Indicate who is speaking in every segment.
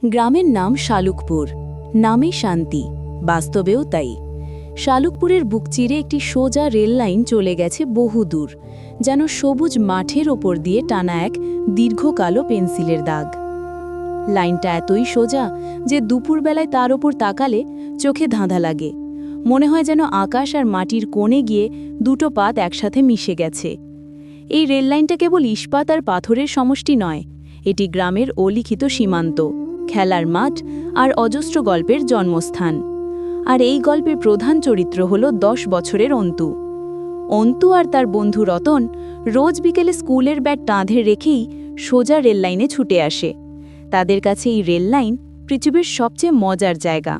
Speaker 1: গ্রামের নাম শালুকপুর, নামে শান্তি, বাস্তবেও তাই। শালুকপুরের বুক চিরে একটি সোজা রেল লাইন চলে গেছে বহুদূর, যেন সবুজ মাঠের ওপর দিয়ে টানা এক দীর্ঘ কালো পেন্সিলের দাগ। লাইনটা এতই সোজা যে দুপুরবেলায় তার ওপর তাকালে চোখে ধাঁধা লাগে, মনে হয় যেন আকাশ আর মাটির কোণে গিয়ে দুটো পাত একসাথে মিশে গেছে। এই রেললাইনটা কেবল ইস্পাত আর পাথরের সমষ্টি নয়, এটি গ্রামের অলিখিত সীমান্ত, খেলার মাঠ আর অজস্র গল্পের জন্মস্থান। আর এই গল্পের প্রধান চরিত্র হল 10 বছরের অন্তু। অন্তু আর তার বন্ধু রতন রোজ বিকেলে স্কুলের ব্যাগ টাঁধে রেখেই সোজা রেললাইনে ছুটে আসে। তাদের কাছে এই রেললাইন পৃথিবীর সবচেয়ে মজার জায়গা।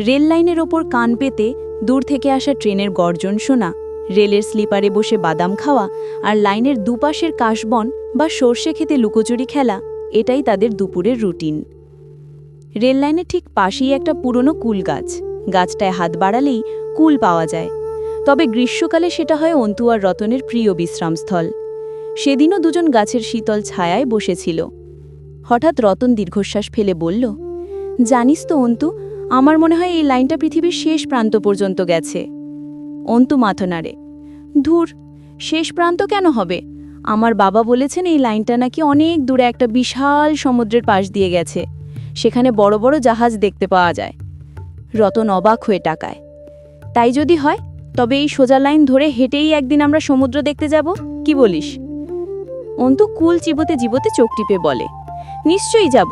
Speaker 1: রেললাইনের ওপর কান পেতে দূর থেকে আসা ট্রেনের গর্জন শোনা, রেলের স্লিপারে বসে বাদাম খাওয়া আর লাইনের দুপাশের কাশবন বা সর্ষে খেতে লুকোচুরি খেলা, এটাই তাদের দুপুরের রুটিন। রেললাইনের ঠিক পাশেই একটা পুরনো কুল গাছ, গাছটায় হাত বাড়ালেই কুল পাওয়া যায়। তবে গ্রীষ্মকালে সেটা হয় অন্তু আর রতনের প্রিয় বিশ্রামস্থল। সেদিনও দুজন গাছের শীতল ছায়ায় বসেছিল। হঠাৎ রতন দীর্ঘশ্বাস ফেলে বলল, জানিস তো অন্তু, আমার মনে হয় এই লাইনটা পৃথিবীর শেষ প্রান্ত পর্যন্ত গেছে। অন্তু মাথা নাড়ে, ধুর, শেষ প্রান্ত কেন হবে? আমার বাবা বলেছেন এই লাইনটা নাকি অনেক দূরে একটা বিশাল সমুদ্রের পাশ দিয়ে গেছে, সেখানে বড় বড় জাহাজ দেখতে পাওয়া যায়। রতন অবাক হয়ে তাকায়। তাই যদি হয়, তবে এই সোজা লাইন ধরে হেঁটেই একদিন আমরা সমুদ্র দেখতে যাব, কি বলিস? অন্তু কুল চিবোতে চিবোতে চোখ টিপে বলে, নিশ্চয়ই যাব।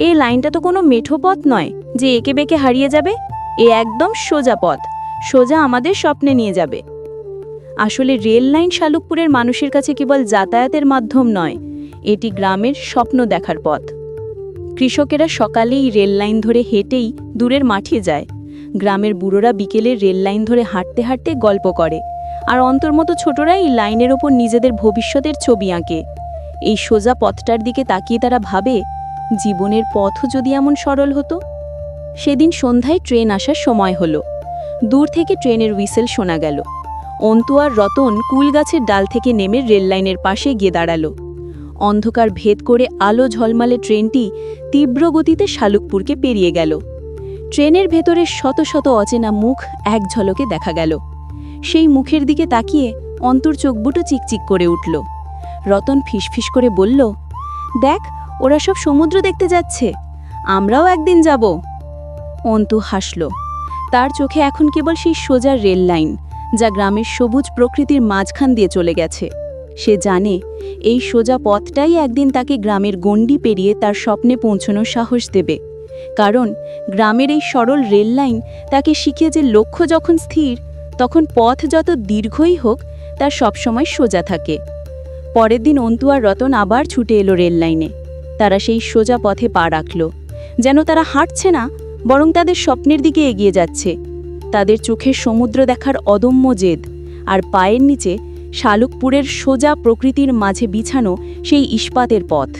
Speaker 1: এই লাইনটা তো কোনো মেঠো পথ নয় যে একে বেঁকে হারিয়ে যাবে, এ একদম সোজা পথ, সোজা আমাদের স্বপ্নে নিয়ে যাবে। আসলে রেল লাইন শালুকপুরের মানুষের কাছে কেবল যাতায়াতের মাধ্যম নয়, এটি গ্রামের স্বপ্ন দেখার পথ। কৃষকেরা সকালেই রেল লাইন ধরে হেঁটেই দূরের মাঠে যায়, গ্রামের বুড়োরা বিকেলে রেল লাইন ধরে হাঁটতে হাঁটতে গল্প করে, আর অন্তর্মতো ছোটরা এই লাইনের ওপর নিজেদের ভবিষ্যতের ছবি আঁকে। এই সোজা পথটার দিকে তাকিয়ে তারা ভাবে, জীবনের পথও যদি এমন সরল হতো। সেদিন সন্ধ্যায় ট্রেন আসার সময় হলো। দূর থেকে ট্রেনের হুইসেল শোনা গেল। অন্তু আর রতন কুল গাছের ডাল থেকে নেমে রেললাইনের পাশে গিয়ে দাঁড়ালো। অন্ধকার ভেদ করে আলো ঝলমালে ট্রেনটি তীব্র গতিতে শালুকপুরকে পেরিয়ে গেল। ট্রেনের ভেতরে শত শত অচেনা মুখ এক ঝলকে দেখা গেল। সেই মুখের দিকে তাকিয়ে অন্তুর চোখবুটো চিকচিক করে উঠল। রতন ফিসফিস করে বলল, দেখ, ওরা সব সমুদ্র দেখতে যাচ্ছে, আমরাও একদিন যাব। অন্তু হাসল। তার চোখে এখন কেবল সেই সোজা রেল লাইন, যা গ্রামের সবুজ প্রকৃতির মাঝখান দিয়ে চলে গেছে। সে জানে এই সোজা পথটাই একদিন তাকে গ্রামের গণ্ডি পেরিয়ে তার স্বপ্নে পৌঁছানোর সাহস দেবে। কারণ গ্রামের এই সরল রেল লাইন তাকে শিখিয়ে যে লক্ষ্য যখন স্থির, তখন পথ যত দীর্ঘই হোক তার সবসময় সোজা থাকে। পরের দিন অন্তু আর রতন আবার ছুটে এলো রেল লাইনে। তারা সেই সোজা পথে পা রাখল, যেন তারা হাঁটছে না, বরং তাদের স্বপ্নের দিকে এগিয়ে যাচ্ছে। তাদের চোখে সমুদ্র দেখার অদম্য জেদ, আর পায়ের নিচে শালুকপুরের সোজা প্রকৃতির মাঝে বিছানো সেই ইস্পাতের পথ।